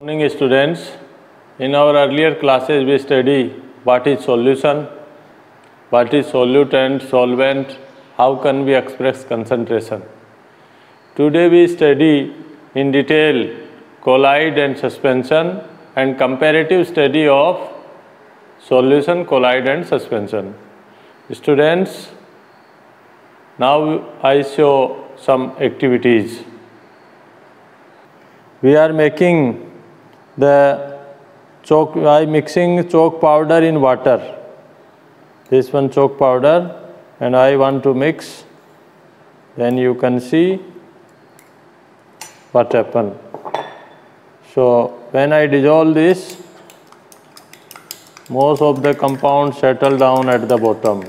Good morning students. In our earlier classes we study what is solution, what is solute and solvent, how can we express concentration. Today we study in detail colloid and suspension and comparative study of solution, colloid and suspension. Students, now I show some activities. We are making by mixing chalk powder in water. This one chalk powder, and I want to mix. Then you can see what happened. So when I dissolve this, most of the compounds settle down at the bottom.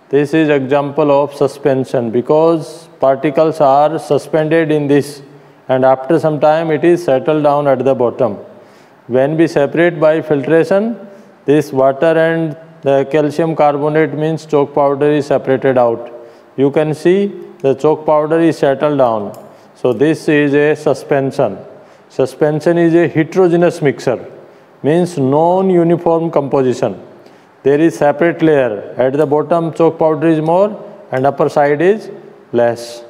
This is example of suspension because particles are suspended in this, and after some time it is settled down at the bottom. When we separate by filtration, this water and the calcium carbonate means chalk powder is separated out. You can see the chalk powder is settled down. So this is a suspension. Suspension is a heterogeneous mixture, means non-uniform composition. There is separate layer. At the bottom chalk powder is more and upper side is less.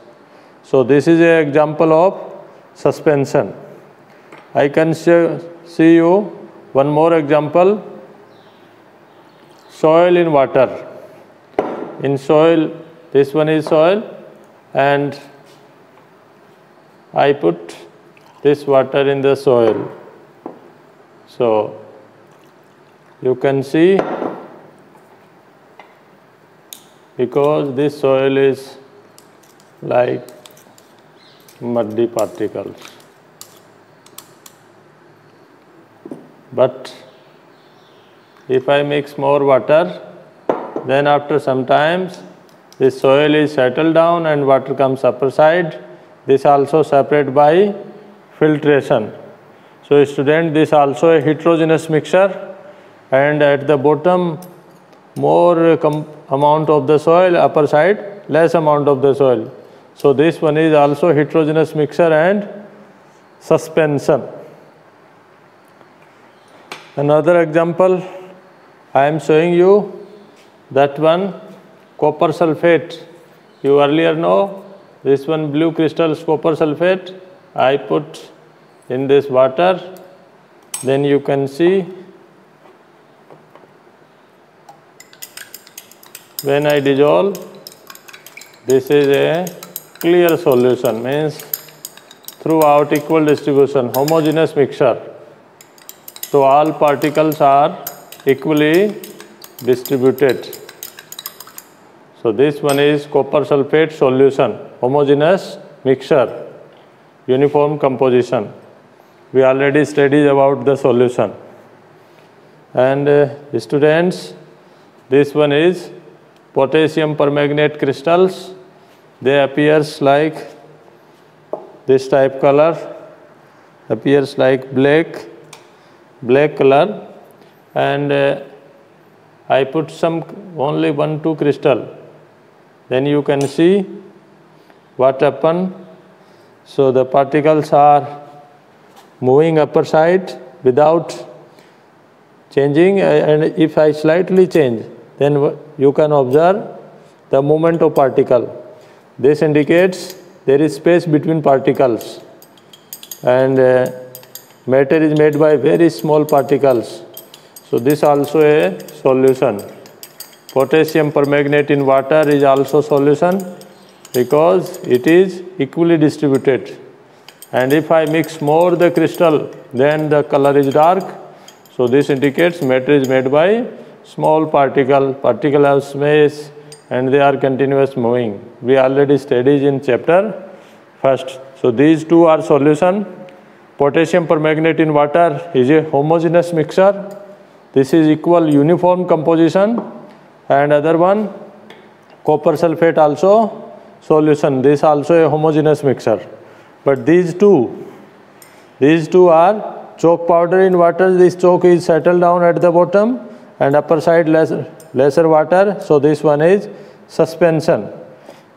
So this is an example of suspension. I can see you one more example. Soil in water. In soil, this one is soil, and I put this water in the soil. So you can see, because this soil is like muddy particles. But if I mix more water, then after some times this soil is settled down and water comes upper side. This also separate by filtration. So student, this also a heterogeneous mixture, and at the bottom more amount of the soil, upper side less amount of the soil. So this one is also heterogeneous mixture and suspension. Another example I am showing you, that one copper sulfate. You earlier know this one blue crystals copper sulfate. I put in this water. Then you can see when I dissolve, this is a clear solution, means throughout equal distribution, homogeneous mixture. So all particles are equally distributed. So this one is copper sulfate solution, homogeneous mixture, uniform composition. We already studied about the solution. And students, this one is potassium permanganate crystals. They appears like this type color, appears like black color, and I put some only 1-2 crystal. Then you can see what happened. So the particles are moving upper side without changing, and if I slightly change, then you can observe the movement of particle. This indicates there is space between particles, and matter is made by very small particles. So this also a solution. Potassium permanganate in water is also solution because it is equally distributed. And if I mix more the crystal, then the color is dark. So this indicates matter is made by small particle have space, and they are continuous moving. We already studied in chapter 1st. So these two are solution. Potassium permanganate in water is a homogeneous mixture. This is equal uniform composition. And other one, copper sulfate also solution. This also a homogeneous mixture. But these two are chalk powder in water. This chalk is settled down at the bottom, and upper side lesser water. So this one is suspension.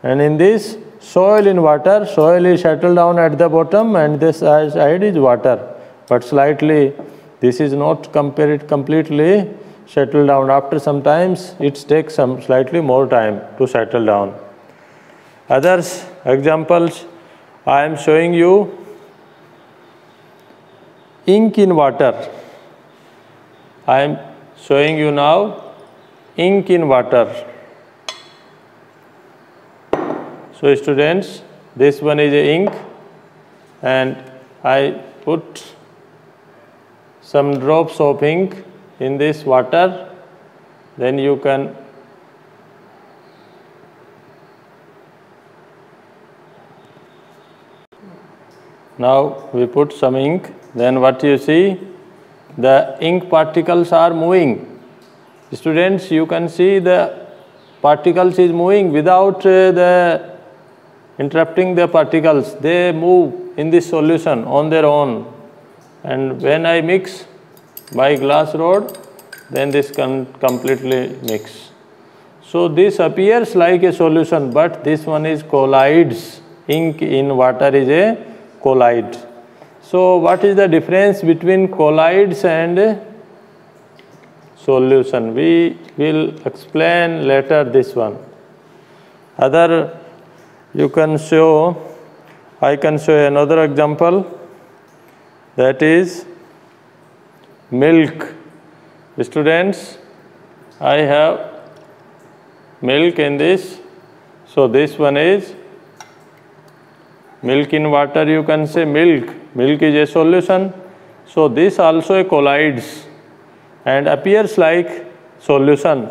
And in this soil in water, soil is settled down at the bottom, and this side is water. but slightly this is not completely settled down. After some times it takes some slightly more time to settle down. Others examples, I am showing you ink in water. I am showing you now ink in water. So students, this one is a ink and I put some drops of ink in this water, then you can now we put some ink, then what you see, the ink particles are moving. Students, you can see the particles is moving without interrupting the particles. They move in this solution on their own. And when I mix by glass rod, then this can completely mix. So this appears like a solution, but this one is colloids. Ink in water is a colloid. So what is the difference between colloids and solution? We will explain later this one. Other, you can show, I can show another example, that is milk. Students, I have milk in this. So this one is milk in water, you can say milk. Milk is a solution. So this also a colloids and appears like solution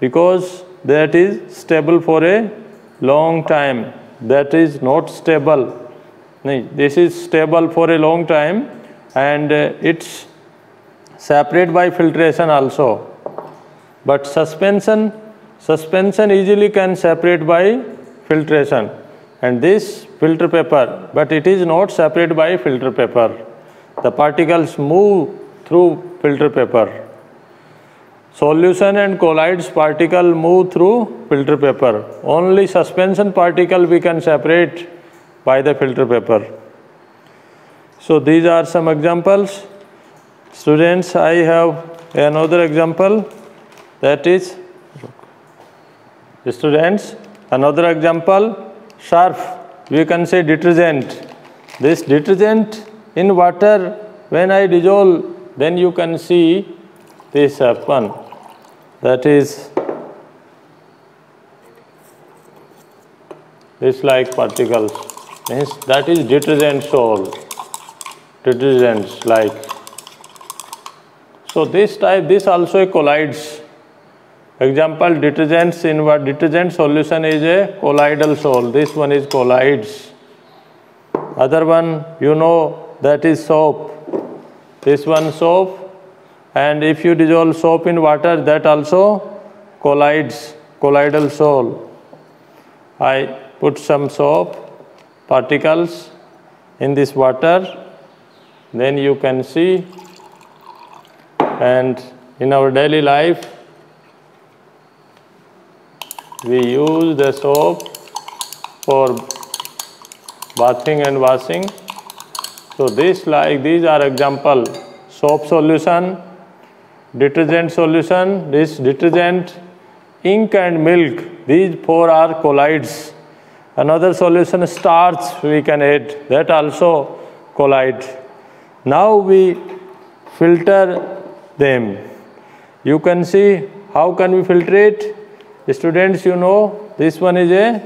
because that is stable for a long time. That is not stable. This is stable for a long time and it's separate by filtration also. But suspension easily can separate by filtration. And this filter paper, but it is not separated by filter paper. The particles move through filter paper. Solution and colloids particle move through filter paper. Only suspension particle we can separate by the filter paper. So these are some examples. Students, I have another example, that is, students, another example, surf, we can say detergent. This detergent in water, when I dissolve, then you can see this happen. That is this like particles. Means that is detergent sol. Detergents like. So this type, this also a colloids. Example, detergents in what detergent solution is a colloidal sol. This one is colloids. Other one, you know, that is soap. This one soap. And if you dissolve soap in water, that also colloids, colloidal sol. I put some soap particles in this water, then you can see. And in our daily life, we use the soap for bathing and washing. So these are example, soap solution, detergent solution, this detergent, ink and milk, these four are colloids. Another solution, starch we can add, that also colloid. Now we filter them. You can see how can we filter it. Students, you know, this one is a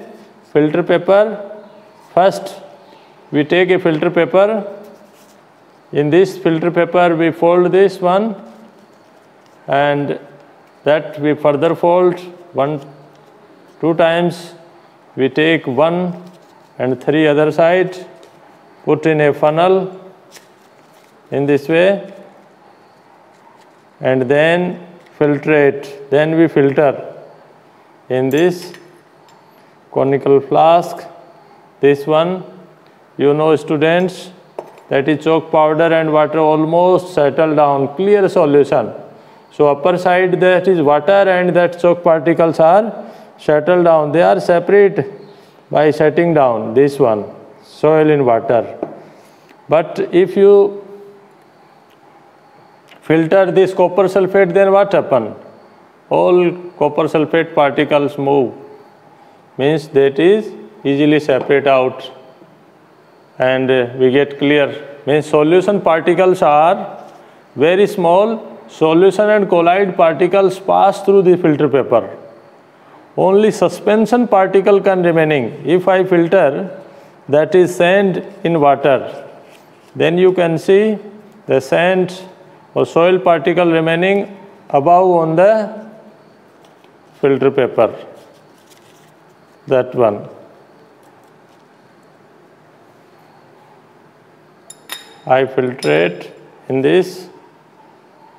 filter paper. First, we take a filter paper. In this filter paper, we fold this one, and that we further fold 2 times. We take 1 and 3 other side, put in a funnel in this way, and then filtrate. Then we filter in this conical flask. This one, you know, students, that is chalk powder and water almost settle down, clear solution. So upper side, that is water and that chalk particles are settled down. They are separate by setting down, this one, soil in water. But if you filter this copper sulfate, then what happen? All copper sulfate particles move, means that is easily separate out, and we get clear. Means solution particles are very small. Solution and colloid particles pass through the filter paper. Only suspension particle can remaining. If I filter that is sand in water, then you can see the sand or soil particle remaining above on the filter paper. That one. I filtrate in this,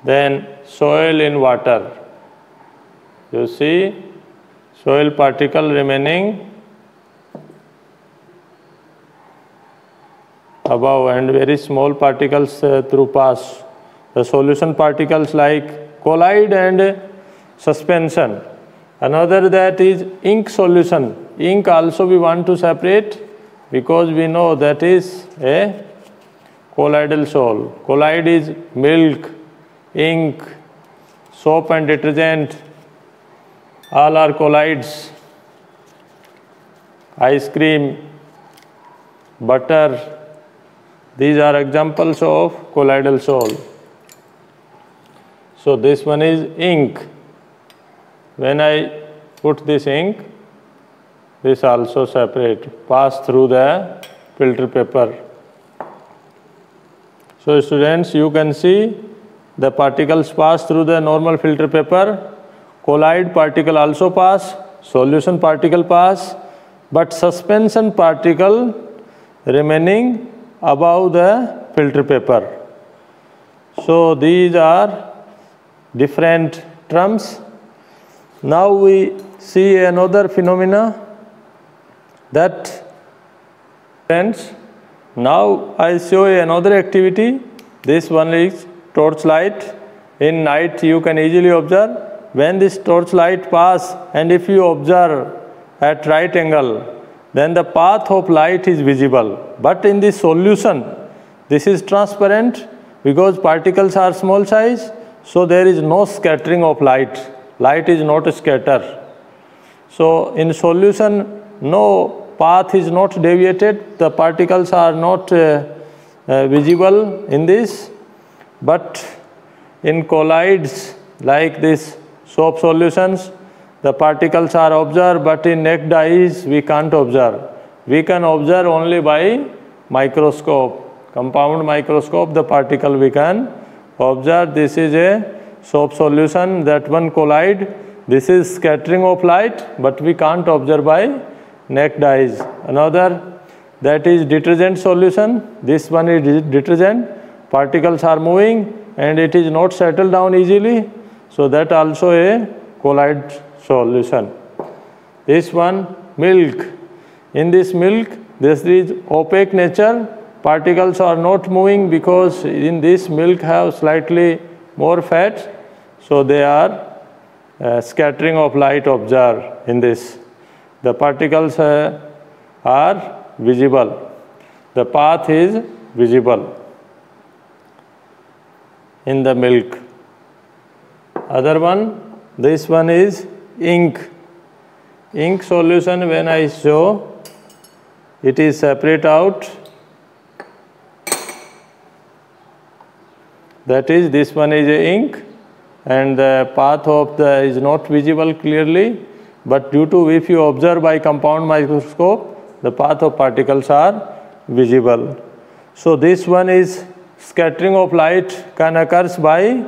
then soil in water. You see soil particle remaining above and very small particles through pass. The solution particles like colloid and suspension. Another that is ink solution. Ink also we want to separate because we know that is a colloidal sol. Colloid is milk, ink, soap and detergent, all are colloids. Ice cream, butter, these are examples of colloidal sol. So this one is ink. When I put this ink, this also separate, pass through the filter paper. So students, you can see the particles pass through the normal filter paper. Colloid particle also pass, solution particle pass, but suspension particle remaining above the filter paper. So these are different terms. Now we see another phenomena that, friends, now I show another activity. This one is torchlight. In night you can easily observe. When this torchlight pass and if you observe at right angle, then the path of light is visible. But in this solution, this is transparent because particles are small size, so there is no scattering of light. Light is not scattered. So in solution, no path is not deviated. The particles are not visible in this. But in colloids like this soap solutions, the particles are observed, but in naked eyes we can't observe. We can observe only by microscope, compound microscope, the particle we can observe. This is a soap solution, that one colloid. This is scattering of light, but we can't observe by naked eyes. Another, that is detergent solution. This one is detergent. Particles are moving and it is not settled down easily. So that also a colloid solution. This one, milk. In this milk, this is opaque nature. Particles are not moving because in this milk have slightly more fat. So they are scattering of light observed in this. The particles are visible. The path is visible in the milk. Other one, this one is ink. Ink solution, when I show, it is separate out. That is, this one is a ink and the path of the is not visible clearly, but due to if you observe by compound microscope, the path of particles are visible. So this one is scattering of light can occurs by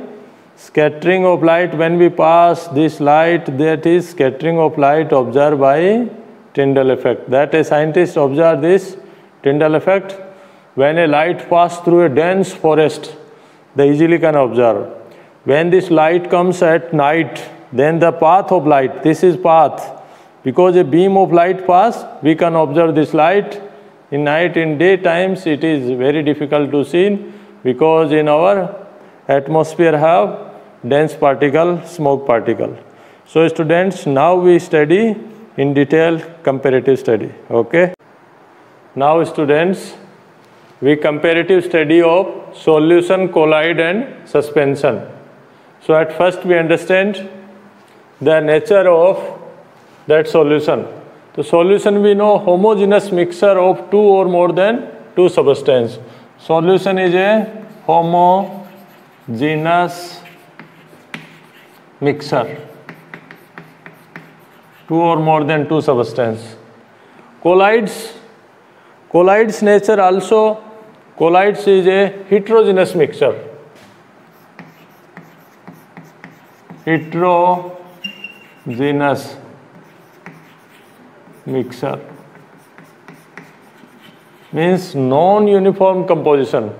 scattering of light. When we pass this light, that is scattering of light observed by Tyndall effect. That a scientist observed this Tyndall effect. When a light passes through a dense forest, they easily can observe. When this light comes at night, then the path of light, this is path. Because a beam of light pass, we can observe this light. In night, in day times, it is very difficult to see because in our atmosphere have dense particle, smoke particle. So students, now we study in detail comparative study. Okay. Now students, we comparative study of solution, colloid and suspension. So at first we understand the nature of that solution. The solution we know homogeneous mixture of two or more than two substances. Solution is a homogeneous mixture, two or more than two substances. Colloids nature also, colloids is a heterogeneous mixture. Heterogeneous mixture means non-uniform composition.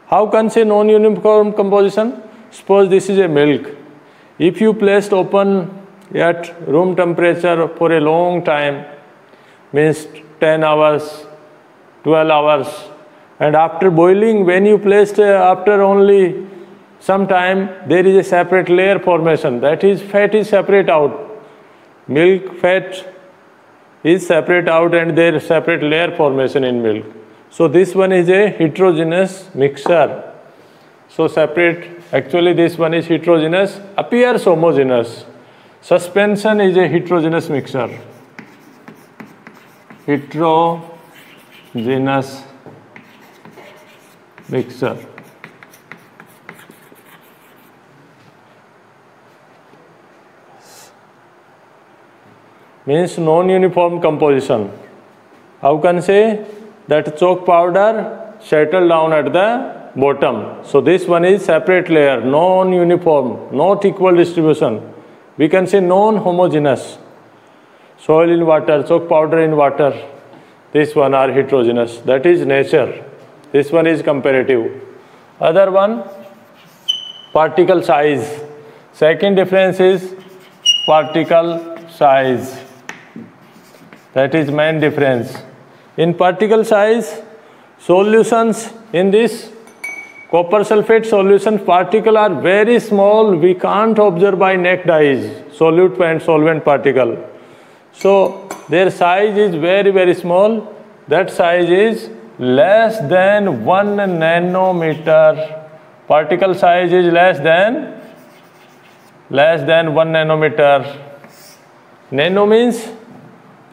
How can say non-uniform composition? Suppose this is a milk. If you placed open at room temperature for a long time, means 10 hours, 12 hours, and after boiling, when you placed after only some time, there is a separate layer formation. That is, fat is separate out. Milk fat is separate out and there is separate layer formation in milk. So this one is a heterogeneous mixture. So separate, actually this one is heterogeneous, appears homogeneous. Suspension is a heterogeneous mixture. Heterogeneous mixture. Means non-uniform composition. How can say that chalk powder settle down at the bottom. So this one is separate layer, non-uniform, not equal distribution. We can say non-homogeneous. Soil in water, chalk powder in water. This one are heterogeneous. That is nature. This one is comparative. Other one, particle size. Second difference is particle size. That is main difference. In particle size, solutions in this copper sulfate solution, particles are very small. We can't observe by naked eyes, solute and solvent particle. So their size is very, very small. That size is less than 1 nanometer. Particle size is less than 1 nanometer. Nano means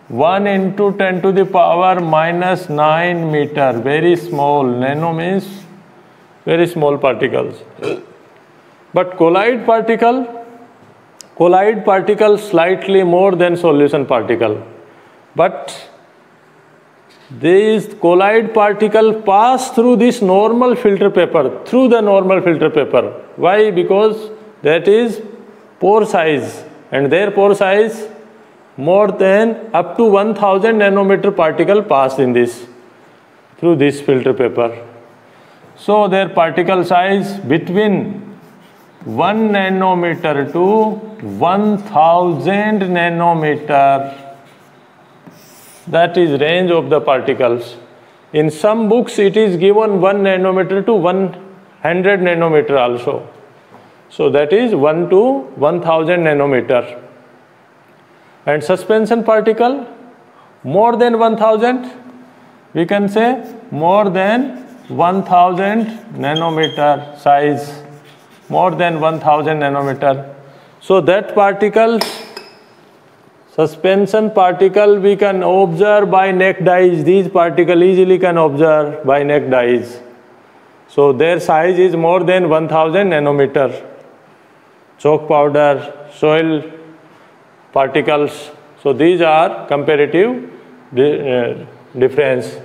1 into 10 to the power minus 9 meter. Very small. Nano means very small particles. But colloid particle slightly more than solution particle. But these colloid particle pass through this normal filter paper, Why? Because that is pore size, and their pore size more than up to 1000 nanometer particle pass in this, through this filter paper. So their particle size between 1 nanometer to 1000 nanometer. That is range of the particles. In some books it is given 1 nanometer to 100 nanometer also. So that is 1 to 1000 nanometer. And suspension particle more than 1000, we can say more than 1000 nanometer size, more than 1000 nanometer. So that particle, suspension particle, we can observe by naked eyes. These particles easily can observe by naked eyes. So their size is more than 1000 nanometer. Chalk powder, soil particles. So these are comparative difference.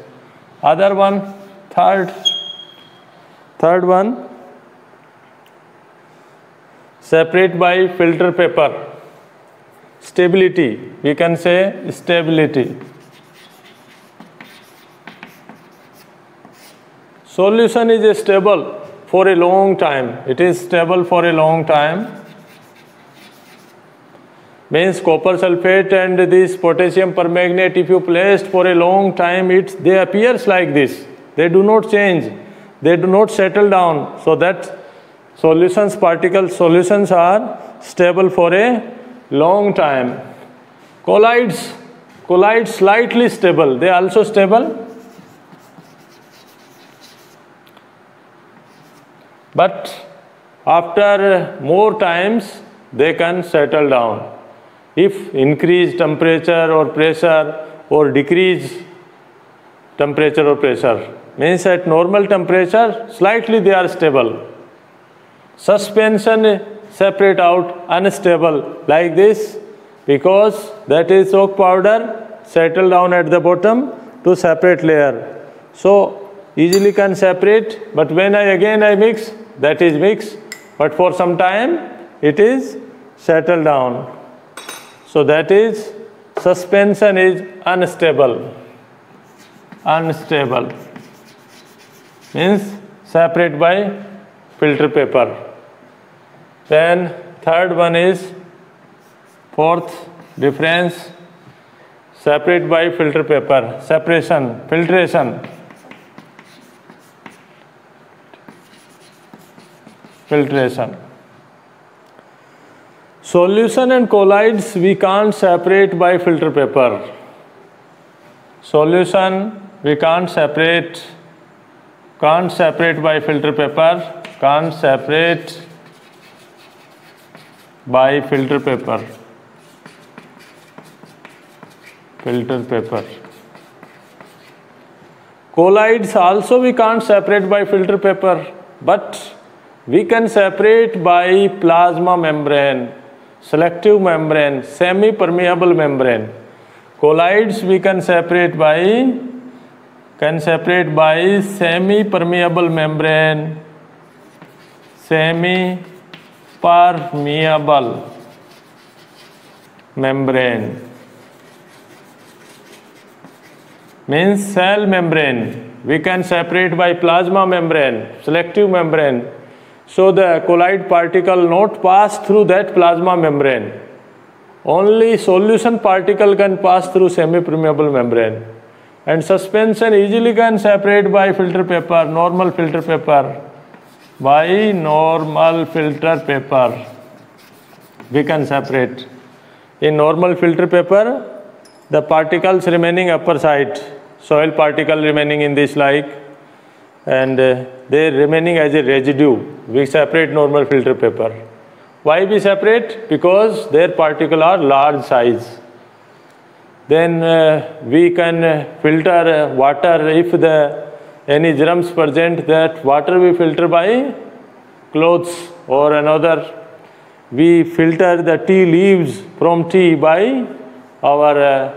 Other one, third one, separate by filter paper. Stability, we can say stability. Solution is stable for a long time. It is stable for a long time. Means copper sulfate and this potassium permanganate, if you placed for a long time, they appears like this. They do not change. They do not settle down. So that solutions are stable for a long time. Colloids slightly stable. They are also stable. but after more times they can settle down. If increase temperature or pressure or decrease temperature or pressure, means at normal temperature slightly they are stable. Suspension separate out unstable like this, because that is chalk powder settle down at the bottom to separate layer. So easily can separate, but when I mix, that is mixed, but for some time it is settled down. So that is suspension is unstable. Unstable means separate by filter paper. Then third one is fourth difference, separate by filter paper, separation, filtration. Filtration. Solution and colloids we can't separate by filter paper. Solution we can't separate by filter paper, can't separate by filter paper. Filter paper. Colloids also we can't separate by filter paper, but we can separate by plasma membrane, selective membrane, semi-permeable membrane. Colloids we can separate by semi-permeable membrane, semi-permeable membrane means cell membrane. We can separate by plasma membrane, selective membrane. So the colloid particle not pass through that plasma membrane. Only solution particle can pass through semi-permeable membrane. And suspension easily can separate by filter paper, normal filter paper. By normal filter paper, we can separate. In normal filter paper, the particles remaining upper side, soil particle remaining in this like, and they remaining as a residue. We separate normal filter paper. Why we separate? Because their particle are large size. Then we can filter water. If any germs present, that water we filter by clothes or another. We filter the tea leaves from tea by our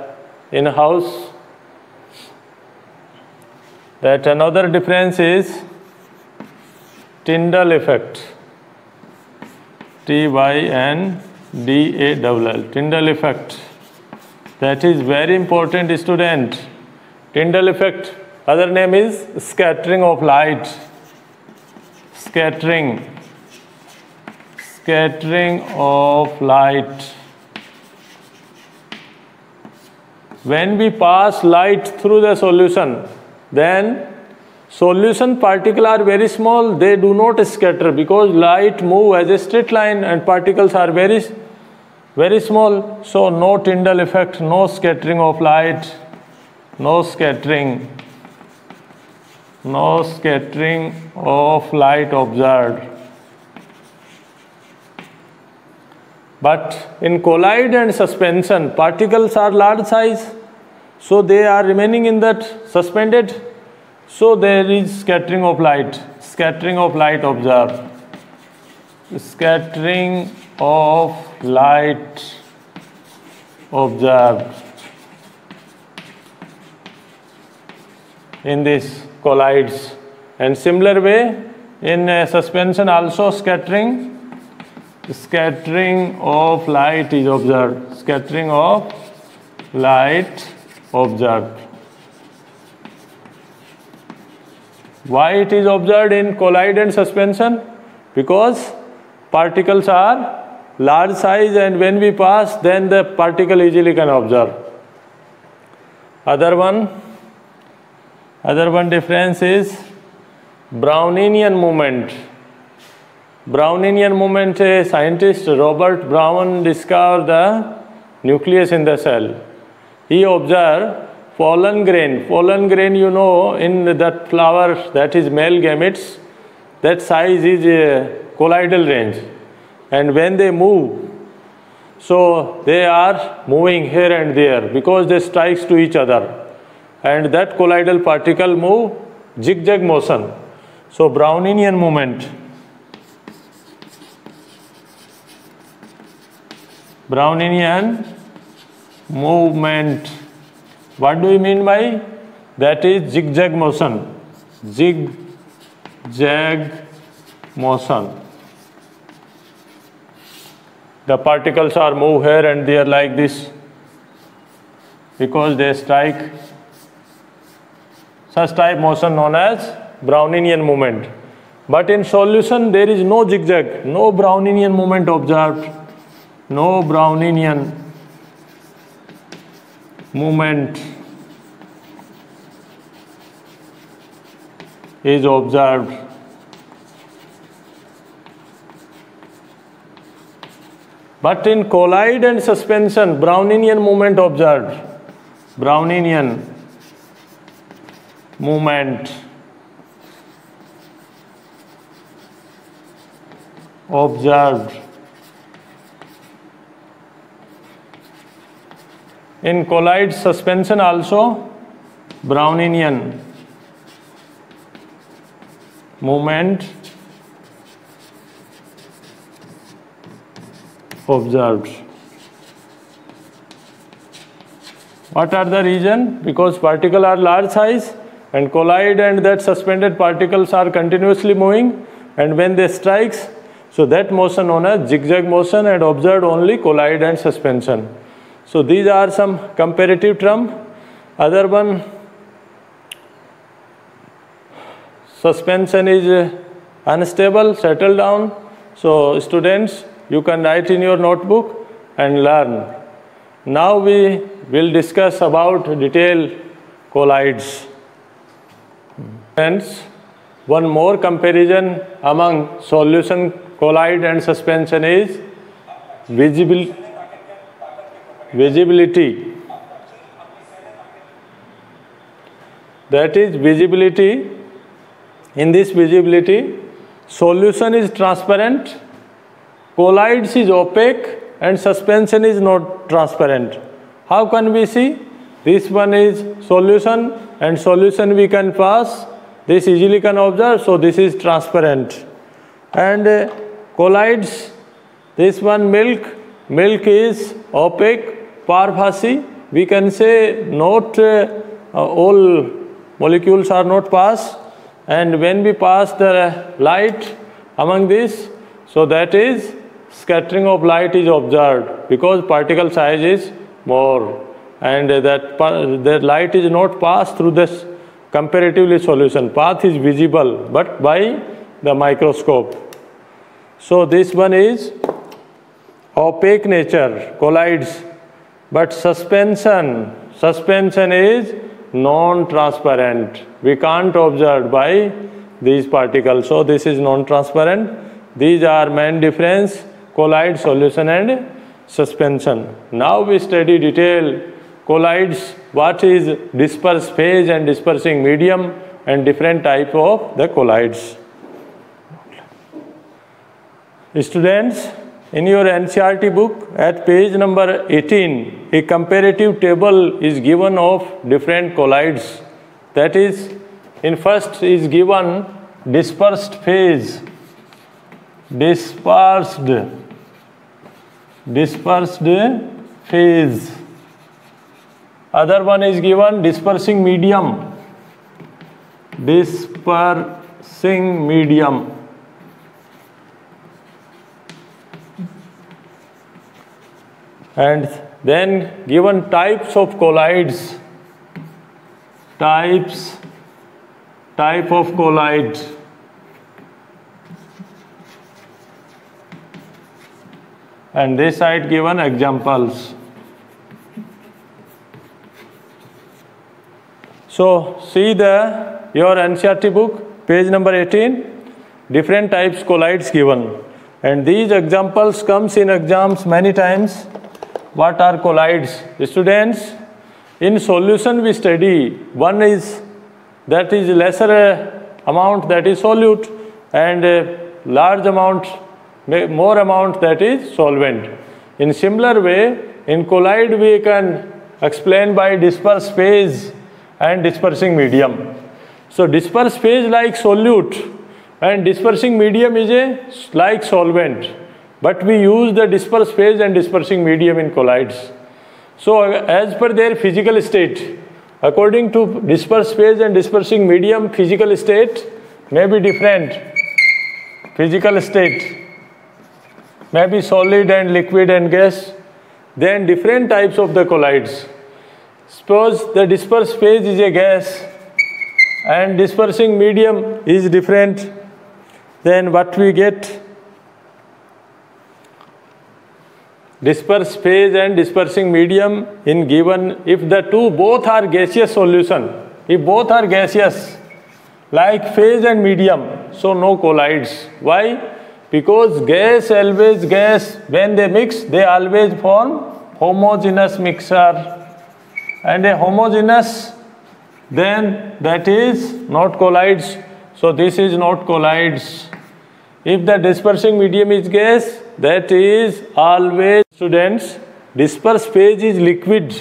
in-house. That another difference is Tyndall effect. Tyndall. Tyndall effect. That is very important, student. Tyndall effect. Other name is scattering of light. Scattering of light. When we pass light through the solution, then solution particles are very small. They do not scatter because light move as a straight line and particles are very small. So no Tyndall effect, no scattering of light, no scattering of light observed. But in colloid and suspension, particles are large size, so they are remaining in that suspended. So there is scattering of light observed. Scattering of light observed in this colloids. And similar way in suspension also scattering of light is observed. Scattering of light observed. Why it is observed in colloid and suspension? Because particles are large size and when we pass, then the particle easily can observe. Other one difference is Brownian movement. Brownian movement, a scientist Robert Brown discovered the nucleus in the cell. He observed pollen grain. Pollen grain, you know, in that flower, that is male gametes. that size is colloidal range. And when they move, so they are moving here and there because they strike to each other. And that colloidal particle move zigzag motion. So Browninian movement. Browninian movement. What do we mean by? That is zigzag motion. Zigzag motion. The particles are move here and there like this because they strike. Such type motion known as Browninian movement. But in solution there is no zigzag, no Browninian movement observed. No Browninian movement is observed. But in colloid and suspension, Browninian movement observed. Browninian movement observed. In colloid suspension also, Browninian movement observed. What are the reason? Because particles are large size and colloid and that suspended particles are continuously moving, and when they strikes, so that motion known as zigzag motion and observed only colloid and suspension. So these are some comparative term. Other one, suspension is unstable, settle down. So students, you can write in your notebook and learn. Now we will discuss about detailed colloids. Friends, one more comparison among solution colloid and suspension is visibility. That is visibility. In this visibility, solution is transparent, colloids is opaque, and suspension is not transparent. How can we see? This one is solution, and solution we can pass. This easily can observe, so this is transparent. And colloids, this one milk is opaque, parvasi. We can say not all molecules are not passed. And when we pass the light among this, so that is scattering of light is observed because particle size is more, and that light is not passed through this comparatively solution. Path is visible but by the microscope. So this one is opaque nature, colloids, but suspension is non-transparent. We can't observe by these particles. So this is non-transparent. These are main difference, colloid, solution and suspension. Now we study detail colloids, what is dispersed phase and dispersing medium and different type of the colloids. Students, in your NCERT book at page number 18, a comparative table is given of different colloids. That is, in first is given dispersed phase. Dispersed phase. Other one is given dispersing medium. Dispersing medium. And then given types of colloids. Type of colloid. And this side given examples. So see your NCERT book, page number 18, different types colloids given. And these examples comes in exams many times. What are colloids? Students, in solution we study, one is that is lesser amount, that is solute, and a large amount, more amount, that is solvent. In similar way, in colloid we can explain by dispersed phase and dispersing medium. So dispersed phase like solute and dispersing medium is a like solvent, but we use the dispersed phase and dispersing medium in colloids. So as per their physical state, according to dispersed phase and dispersing medium, physical state may be different. Physical state may be solid and liquid and gas. Then different types of the colloids. Suppose the dispersed phase is a gas and dispersing medium is different, then what we get? Dispersed phase and dispersing medium in given, if the two both are gaseous solution, if both are gaseous like phase and medium, so no colloids. Why? Because gas, always gas, when they mix, they always form homogeneous mixture. And a homogeneous, then that is not colloids. So this is not colloids. If the dispersing medium is gas, that is always, students, dispersed phase is liquid.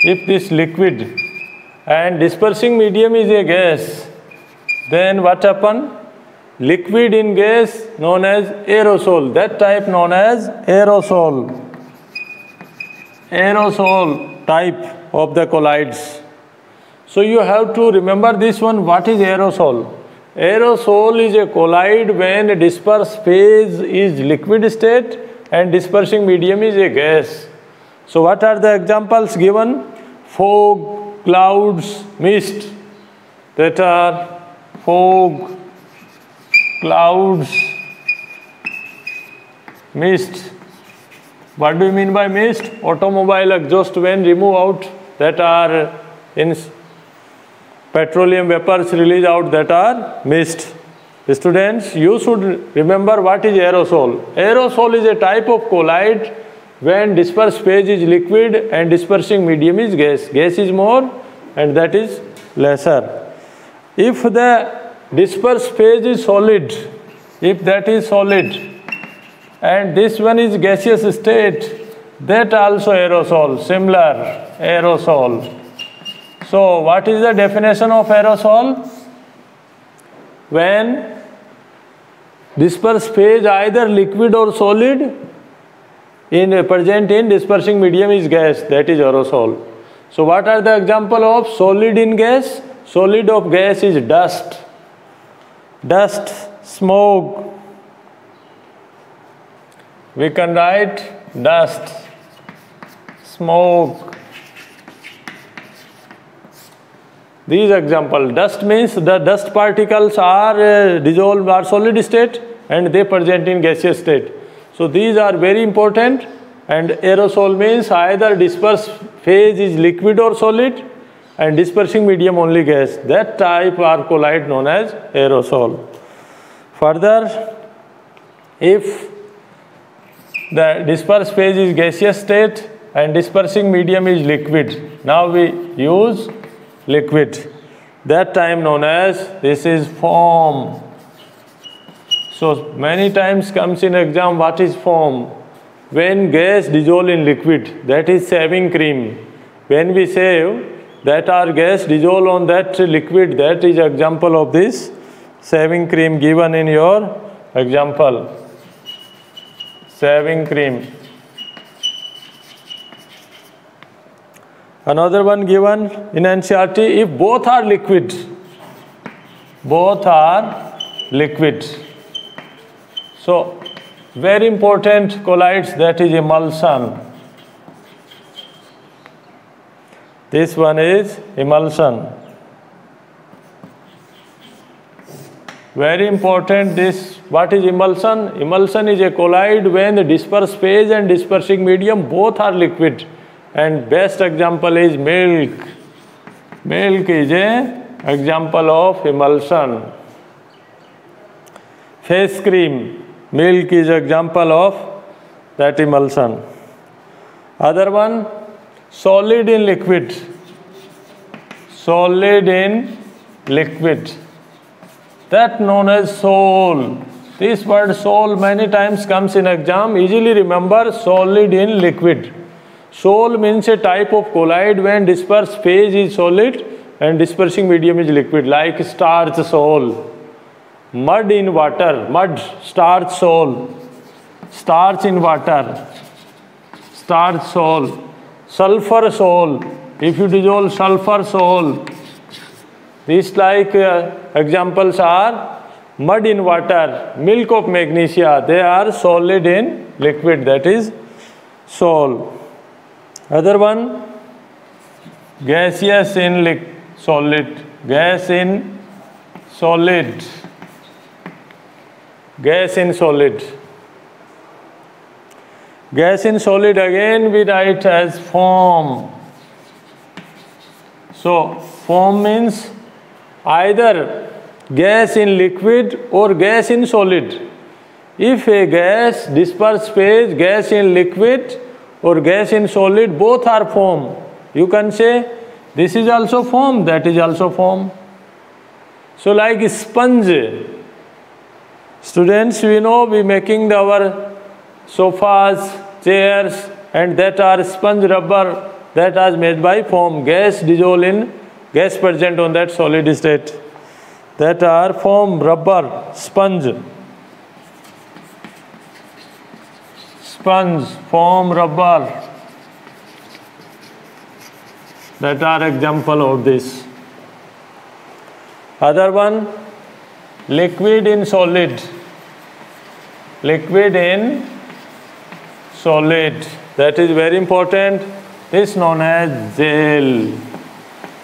If this liquid and dispersing medium is a gas, then what happen? Liquid in gas known as aerosol, that type known as aerosol. Aerosol type of the colloids. So you have to remember this one, what is aerosol? Aerosol is a colloid when dispersed phase is liquid state and dispersing medium is a gas. So what are the examples given? Fog, clouds, mist. That are fog, clouds, mist. What do you mean by mist? Automobile exhaust when remove out, that are in petroleum vapors release out, that are mist. Students, you should remember what is aerosol. Aerosol is a type of colloid when dispersed phase is liquid and dispersing medium is gas. Gas is more and that is lesser. If the dispersed phase is solid, if that is solid, and this one is gaseous state, that also aerosol, similar, aerosol. So what is the definition of aerosol? When dispersed phase either liquid or solid present in dispersing medium is gas, that is aerosol. So what are the example of solid in gas? Solid of gas is dust, dust, smoke. We can write dust, smoke. These example, dust means the dust particles are dissolved, are solid state and they present in gaseous state. So these are very important. And aerosol means either dispersed phase is liquid or solid and dispersing medium only gas. That type are colloid known as aerosol. Further, if the dispersed phase is gaseous state and dispersing medium is liquid, now we use liquid. That time known as, this is foam. So many times comes in exam, what is foam? When gas dissolve in liquid, that is shaving cream. When we shave, that our gas dissolve on that liquid, that is example of this shaving cream given in your example. Shaving cream. Another one given in NCERT, if both are liquid, so very important colloids, that is emulsion. This one is emulsion. Very important this, what is emulsion? Emulsion is a colloid when the dispersed phase and dispersing medium both are liquid. And best example is milk. Milk is an example of emulsion. Face cream, milk is example of that emulsion. Other one, solid in liquid. Solid in liquid. that known as soul. This word soul many times comes in exam. Easily remember solid in liquid. Sol means a type of colloid when dispersed phase is solid and dispersing medium is liquid, like starch sol. Mud in water, mud, starch sol. Starch in water, starch sol. Sulfur sol, if you dissolve sulfur sol. These like examples are mud in water, milk of magnesia, they are solid in liquid, that is sol. Other one, gaseous in solid, gas in solid, gas in solid. Gas in solid again we write as foam. So foam means either gas in liquid or gas in solid. If a gas dispersed phase, gas in liquid or gas in solid, both are foam. You can say this is also foam, that is also foam. So like sponge. Students, we know we making our sofas, chairs, and that are sponge rubber that are made by foam. Gas dissolved in gas present on that solid state. That are foam, rubber, sponge. Sponge, foam, rubber. That are example of this. Other one, liquid in solid. Liquid in solid. That is very important. This is known as gel.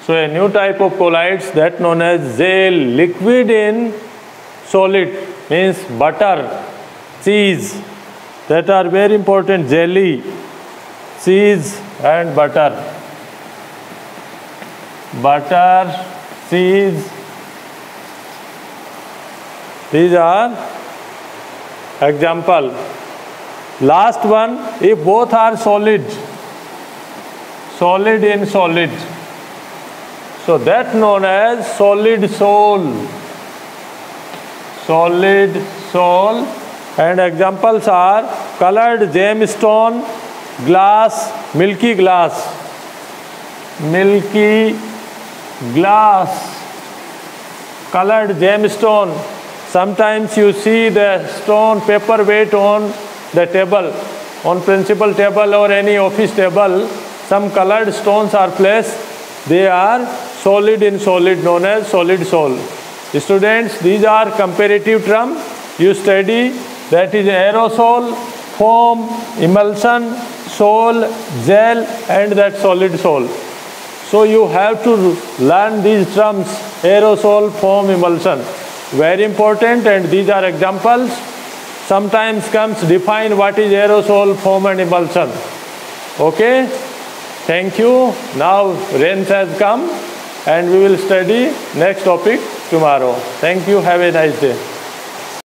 So a new type of colloids that known as gel. Liquid in solid means butter, cheese. That are very important. Jelly, cheese and butter. Butter, cheese. These are example. Last one, if both are solid, solid in solid. So that known as solid sol. Solid sol. And examples are colored gemstone, glass, milky glass. Milky glass. Colored gemstone. Sometimes you see the stone paperweight on the table, on principal table or any office table, some colored stones are placed. They are solid in solid, known as solid sol. Students, these are comparative terms. You study, that is aerosol, foam, emulsion, sol, gel, and that solid sol. So you have to learn these terms, aerosol, foam, emulsion. Very important, and these are examples. Sometimes comes define what is aerosol, foam and emulsion. Okay? Thank you. Now rain has come and we will study next topic tomorrow. Thank you. Have a nice day.